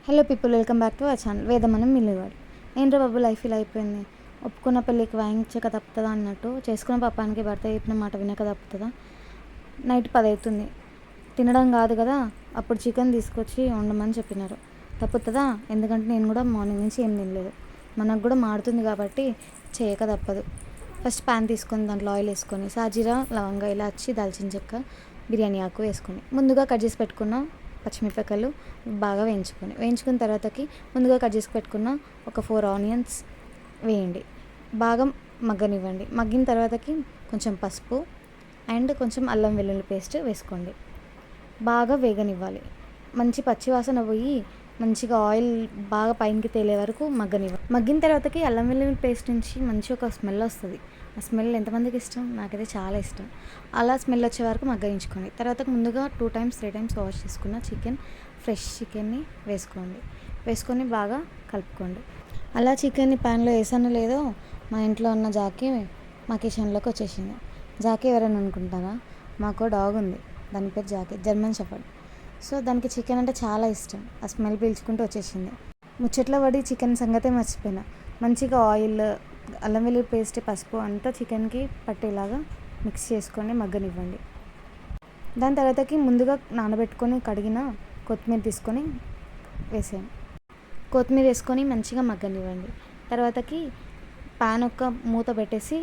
Hello people, welcome back to our channel వేదమనం మిల్లివాడు. ఏంట్రా బాబు లైఫ్ ఇలా అయిపోయింది. ఒప్పుకున్న పెళ్ళికి వాయించక తప్పుతుందా అన్నట్టు చేసుకున్న పాపానికి భర్త చెప్పిన మాట వినక తప్పుతుందా? నైట్ 10 అవుతుంది, తినడం కాదు కదా, అప్పుడు చికెన్ తీసుకొచ్చి వండమని చెప్పినారు. తప్పుతుందా? ఎందుకంటే నేను కూడా మార్నింగ్ నుంచి ఏం తినలేదు. మనకు కూడా మాడుతుంది కాబట్టి చేయక తప్పదు. ఫస్ట్ ప్యాన్ తీసుకొని దాంట్లో ఆయిల్ వేసుకొని సాజీరా, లవంగా, ఇలాచి, దాల్చిన చెక్క, బిర్యానీ ఆకు వేసుకొని ముందుగా కట్ చేసి పెట్టుకున్న పచ్చిమిరపకాయలు బాగా వేయించుకున్న తర్వాతకి ముందుగా కట్ చేసి పెట్టుకున్న ఒక 4 ఆనియన్స్ వేయండి. బాగా మగ్గనివ్వండి. మగ్గిన తర్వాతకి కొంచెం పసుపు అండ్ కొంచెం అల్లం వెల్లుల్లి పేస్ట్ వేసుకోండి. బాగా వేగనివ్వాలి. మంచి పచ్చివాసన పోయి మంచిగా ఆయిల్ బాగా పైకి తేలే వరకు మగ్గనివ్వాలి. మగ్గిన తర్వాతకి అల్లం వెల్లుల్లి పేస్ట్ నుంచి మంచి ఒక స్మెల్ వస్తుంది. ఆ స్మెల్ ఎంతమందికి ఇష్టం? నాకైతే చాలా ఇష్టం. అలా స్మెల్ వచ్చే వరకు మగ్గనించుకోండి. తర్వాత ముందుగా 2 times 3 times వాష్ చేసుకున్న ఫ్రెష్ చికెన్ని వేసుకొని బాగా కలుపుకోండి. అలా చికెన్ని ప్యాన్లో వేసానో లేదో మా ఇంట్లో ఉన్న జాకీ మా కిచెన్లోకి వచ్చేసింది. జాకీ ఎవరైనా అనుకుంటారా? మాకు డాగ్ ఉంది, దాని పేరు జాకీ, జర్మన్ షెపర్డ్. సో దానికి చికెన్ అంటే చాలా ఇష్టం. ఆ స్మెల్ పీల్చుకుంటూ వచ్చేసింది. ముచ్చట్లో పడి చికెన్ సంగతే మర్చిపోయినా. మంచిగా ఆయిల్, అల్లం వెల్లుల్లి పేస్ట్, పసుపు అంతా చికెన్కి పట్టేలాగా మిక్స్ చేసుకొని మగ్గనివ్వండి. దాని తర్వాతకి ముందుగా నానబెట్టుకొని కడిగిన కొత్తిమీర తీసుకొని వేసేయండి. కొత్తిమీర వేసుకొని మంచిగా మగ్గనివ్వండి. తర్వాతకి ప్యాన్ ఒక మూత పెట్టేసి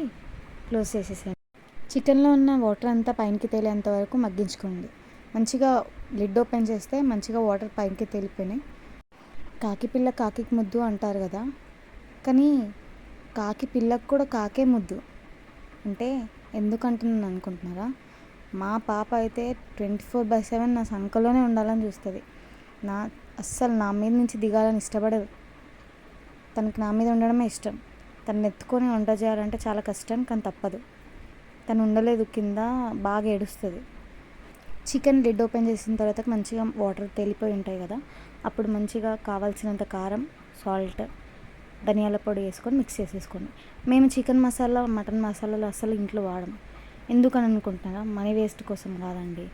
క్లోజ్ చేసేసేయండి. చికెన్లో ఉన్న వాటర్ అంతా పైనకి తేలేంత వరకు మగ్గించుకోండి. మంచిగా లిడ్ ఓపెన్ చేస్తే మంచిగా వాటర్ పైకి తేలిపోయినాయి. కాకి పిల్ల కాకి ముద్దు అంటారు కదా, కానీ కాకి పిల్లకు కూడా కాకే ముద్దు అంటే ఎందుకు అంటున్నాను అనుకుంటున్నారా? మా పాప అయితే 24/7 నా సంకలోనే ఉండాలని చూస్తుంది. అస్సలు నా మీద నుంచి దిగాలని ఇష్టపడదు. తనకి నా మీద ఉండడమే ఇష్టం. తను ఎత్తుకొని వంట చేయాలంటే చాలా కష్టం, కానీ తప్పదు. తను ఉండలేదు కింద, బాగా ఏడుస్తుంది. చికెన్ లిడ్ ఓపెన్ చేసిన తర్వాత మంచిగా వాటర్ తేలిపోయి ఉంటాయి కదా, అప్పుడు మంచిగా కావాల్సినంత కారం, సాల్ట్, ధనియాల పొడి వేసుకొని మిక్స్ చేసేసుకోండి. మేము చికెన్ మసాలా, మటన్ మసాలాలు అస్సలు ఇంట్లో వాడము. ఎందుకని అనుకుంటున్నారా? మనీ వేస్ట్ కోసం కాదండి.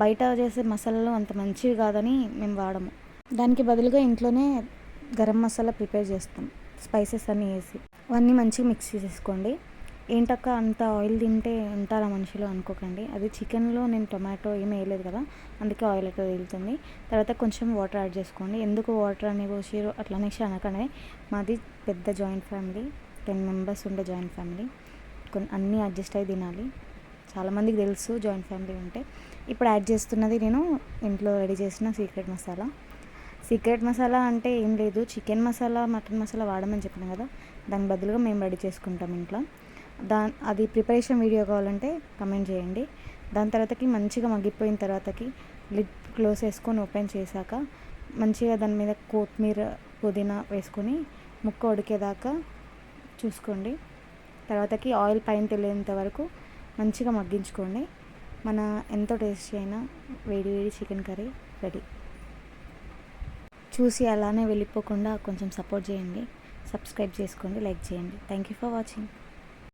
బయట చేసే మసాలాలు అంత మంచివి కాదని మేము వాడము. దానికి బదులుగా ఇంట్లోనే గరం మసాలా ప్రిపేర్ చేస్తాం, స్పైసెస్ అన్నీ వేసి. అవన్నీ మంచిగా మిక్స్ చేసేసుకోండి. ఏంటక్క అంత ఆయిల్ తింటే ఉంటారా మనుషులు అనుకోకండి. అది చికెన్లో నేను టొమాటో ఏమీ వేయలేదు కదా, అందుకే ఆయిల్ ఎక్కువ తేలుతుంది. తర్వాత కొంచెం వాటర్ యాడ్ చేసుకోండి. ఎందుకు వాటర్ అని పోసిరు అట్లనే అనకనే, మాది పెద్ద జాయింట్ ఫ్యామిలీ, 10 members ఉండే జాయింట్ ఫ్యామిలీ. అన్నీ అడ్జస్ట్ అయ్యి తినాలి. చాలామందికి తెలుసు జాయింట్ ఫ్యామిలీ ఉంటే. ఇప్పుడు యాడ్ చేస్తున్నది నేను ఇంట్లో రెడీ చేసిన సీక్రెట్ మసాలా అంటే ఏం లేదు, చికెన్ మసాలా, మటన్ మసాలా వాడమని చెప్పిన కదా, దాని బదులుగా మేము రెడీ చేసుకుంటాం ఇంట్లో. అది ప్రిపరేషన్ వీడియో కావాలంటే కమెంట్ చేయండి. దాని తర్వాతకి మంచిగా మగ్గిపోయిన తర్వాతకి లిడ్ క్లోజ్ చేసుకొని ఓపెన్ చేశాక మంచిగా దాని మీద కొత్తిమీర, పుదీనా వేసుకొని ముక్క ఉడికేదాకా చూసుకోండి. తర్వాతకి ఆయిల్ పైన తెలియేంత వరకు మంచిగా మగ్గించుకోండి. మన ఎంతో టేస్టీ అయిన వేడి చికెన్ కర్రీ రెడీ. చూసి అలానే వెళ్ళిపోకుండా కొంచెం సపోర్ట్ చేయండి. సబ్స్క్రైబ్ చేసుకోండి, లైక్ చేయండి. Thank you for watching.